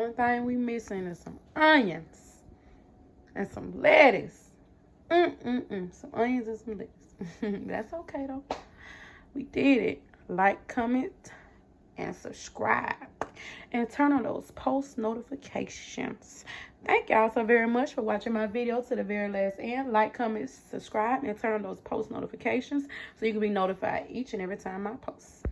only thing we missing is some onions and some lettuce. Some onions and some lettuce. That's okay, though. We did it. Like, comment, and subscribe. And turn on those post notifications. Thank y'all so very much for watching my video to the very last end. Like, comment, subscribe, and turn on those post notifications so you can be notified each and every time I post.